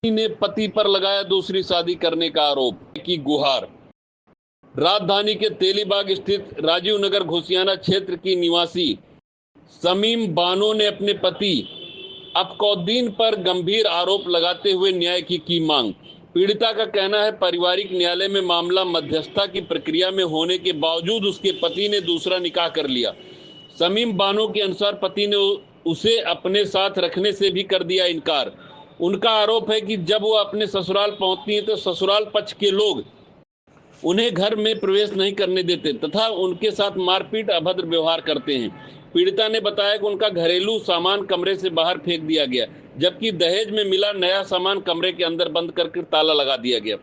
ने पति पर लगाया दूसरी शादी करने का आरोप की गुहार। राजधानी के तेलीबाग स्थित राजीव नगर घोसियाना क्षेत्र की निवासी शमीम बानो ने अपने पति अफकौद्दीन पर गंभीर आरोप लगाते हुए न्याय की मांग। पीड़िता का कहना है पारिवारिक न्यायालय में मामला मध्यस्थता की प्रक्रिया में होने के बावजूद उसके पति ने दूसरा निकाह कर लिया। शमीम बानो के अनुसार पति ने उसे अपने साथ रखने से भी कर दिया इनकार। उनका आरोप है कि जब वो अपने ससुराल पहुंचती हैं तो ससुराल पक्ष के लोग उन्हें घर में प्रवेश नहीं करने देते तथा उनके साथ मारपीट अभद्र व्यवहार करते हैं। पीड़िता ने बताया कि उनका घरेलू सामान कमरे से बाहर फेंक दिया गया, जबकि दहेज में मिला नया सामान कमरे के अंदर बंद करके ताला लगा दिया गया।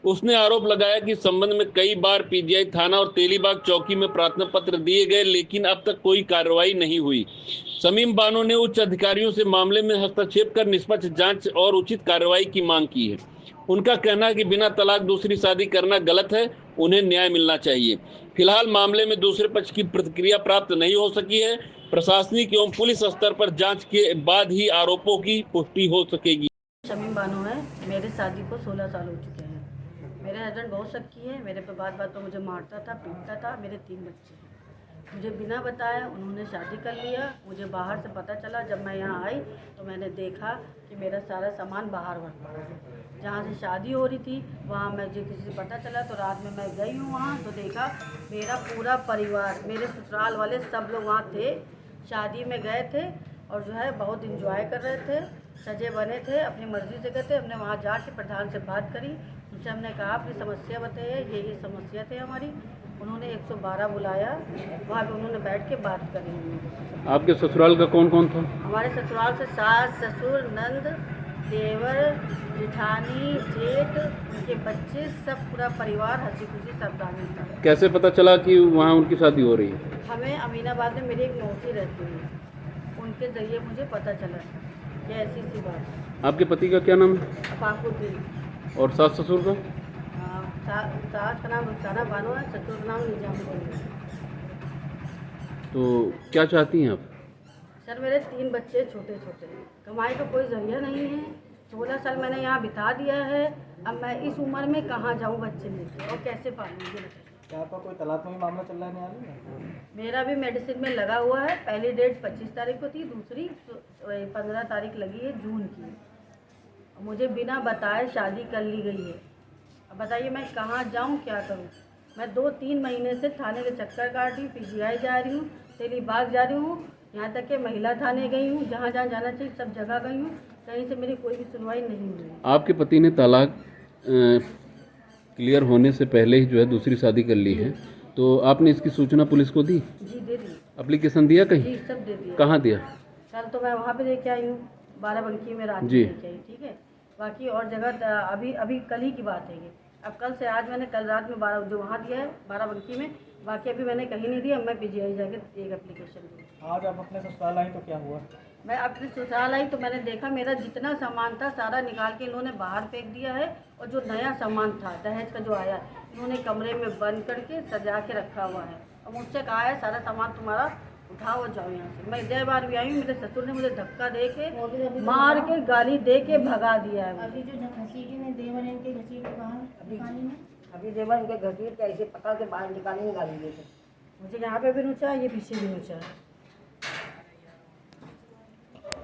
उसने आरोप लगाया कि संबंध में कई बार पीजीआई थाना और तेलीबाग चौकी में प्रार्थना पत्र दिए गए, लेकिन अब तक कोई कार्रवाई नहीं हुई। शमीम बानो ने उच्च अधिकारियों से मामले में हस्तक्षेप कर निष्पक्ष जांच और उचित कार्रवाई की मांग की है। उनका कहना है कि बिना तलाक दूसरी शादी करना गलत है, उन्हें न्याय मिलना चाहिए। फिलहाल मामले में दूसरे पक्ष की प्रतिक्रिया प्राप्त नहीं हो सकी है। प्रशासनिक एवं पुलिस स्तर पर जांच के बाद ही आरोपों की पुष्टि हो सकेगी। शमीम बानो है। मेरे शादी को 16 साल हो चुके हैं। मेरे हस्बैंड बहुत शक्की है, मेरे पे बात बात पर मुझे मारता था, पीटता था। मेरे 3 बच्चे हैं। मुझे बिना बताए उन्होंने शादी कर लिया। मुझे बाहर से पता चला, जब मैं यहाँ आई तो मैंने देखा कि मेरा सारा सामान बाहर पड़ा है। जहाँ से शादी हो रही थी वहाँ मैं जो किसी से पता चला तो रात में मैं गई हूँ वहाँ, तो देखा मेरा पूरा परिवार, मेरे ससुराल वाले सब लोग वहाँ थे। शादी में गए थे और जो है बहुत इंजॉय कर रहे थे, सजे बने थे, अपनी मर्ज़ी से गए थे। हमने वहाँ जाके प्रधान से बात करी, उनसे हमने कहा अपनी समस्या बताइए, ये समस्या थी हमारी। उन्होंने 112 बुलाया, वहाँ पे उन्होंने बैठ के बात करी। आपके ससुराल का कौन कौन था? हमारे ससुराल से सास, ससुर, नंद, देवर, जेठानी, जेठ, उनके बच्चे, सब पूरा परिवार हंसी खुशी सब शामिल था। कैसे पता चला कि वहाँ उनकी शादी हो रही है? हमें अमीनाबाद में मेरी एक मौसी रहती है, उनके ज़रिए मुझे पता चला कि ऐसी सी बात। आपके पति का क्या नाम है? अफाकुद्दीन। और सास ससुर का? सास का नाम रुखसाना बानो है, ससुर का नाम निजामुद्दीन है। तो क्या चाहती हैं आप? सर मेरे 3 बच्चे छोटे छोटे हैं, कमाई का कोई जरिया नहीं है। 16 साल मैंने यहाँ बिता दिया है। अब मैं इस उम्र में कहाँ जाऊँ बच्चे लेके और कैसे पालूँगी? क्या आपका कोई तलाक में मामला चल रहा है न्यायालय में? मेरा भी मेडिसिन में लगा हुआ है। पहली डेट 25 तारीख को थी, दूसरी 15 तारीख लगी है जून की। मुझे बिना बताए शादी कर ली गई है। अब बताइए मैं कहाँ जाऊँ, क्या करूँ? मैं 2-3 महीने से थाने के चक्कर काट रही हूँ, पीजीआई जा रही हूँ, तेलीबाग जा रही हूँ, यहाँ तक कि महिला थाने गई हूँ, जहाँ जहाँ जाना चाहिए सब जगह गई हूँ, कहीं से मेरी कोई भी सुनवाई नहीं हुई। आपके पति ने तलाक क्लियर होने से पहले ही जो है दूसरी शादी कर ली है, तो आपने इसकी सूचना पुलिस को दी? जी दे दी। एप्लीकेशन दिया कहीं? जी सब दे दिया। कहाँ दिया? कल तो मैं वहाँ पे लेके आई हूँ, बाराबंकी में रात में जी। लेके आई, ठीक है। बाकी और जगह अभी कल ही की बात है ये। अब कल से आज मैंने कल रात में 12 जो वहाँ दिया है बाराबंकी में, बाकी अभी मैंने कहीं नहीं दिया। मैं पीजीआई जाके एक एप्लीकेशन दी। आज आप अपने ससुराल आई तो क्या हुआ? मैं अपने ससुराल आई तो मैंने देखा मेरा जितना सामान था सारा निकाल के इन्होंने बाहर फेंक दिया है, और जो नया सामान था दहेज का जो आया इन्होंने कमरे में बंद करके सजा के रखा हुआ है। और मुझसे कहा है सारा सामान तुम्हारा उठाओ जाओ यहाँ से। मैं 10 बार भी आई हूँ, मेरे ससुर ने मुझे धक्का दे के मार के गाली दे के भगा दिया है। अभी जो घसीटे ने देवर इनके घसीटे बाहर निकाली में, अभी देवर इनके घसीट के ऐसे पकड़ के बाहर निकालेंगे गाली दे के। मुझे यहाँ पे भी नोचा, ये पीछे भी नोचा है।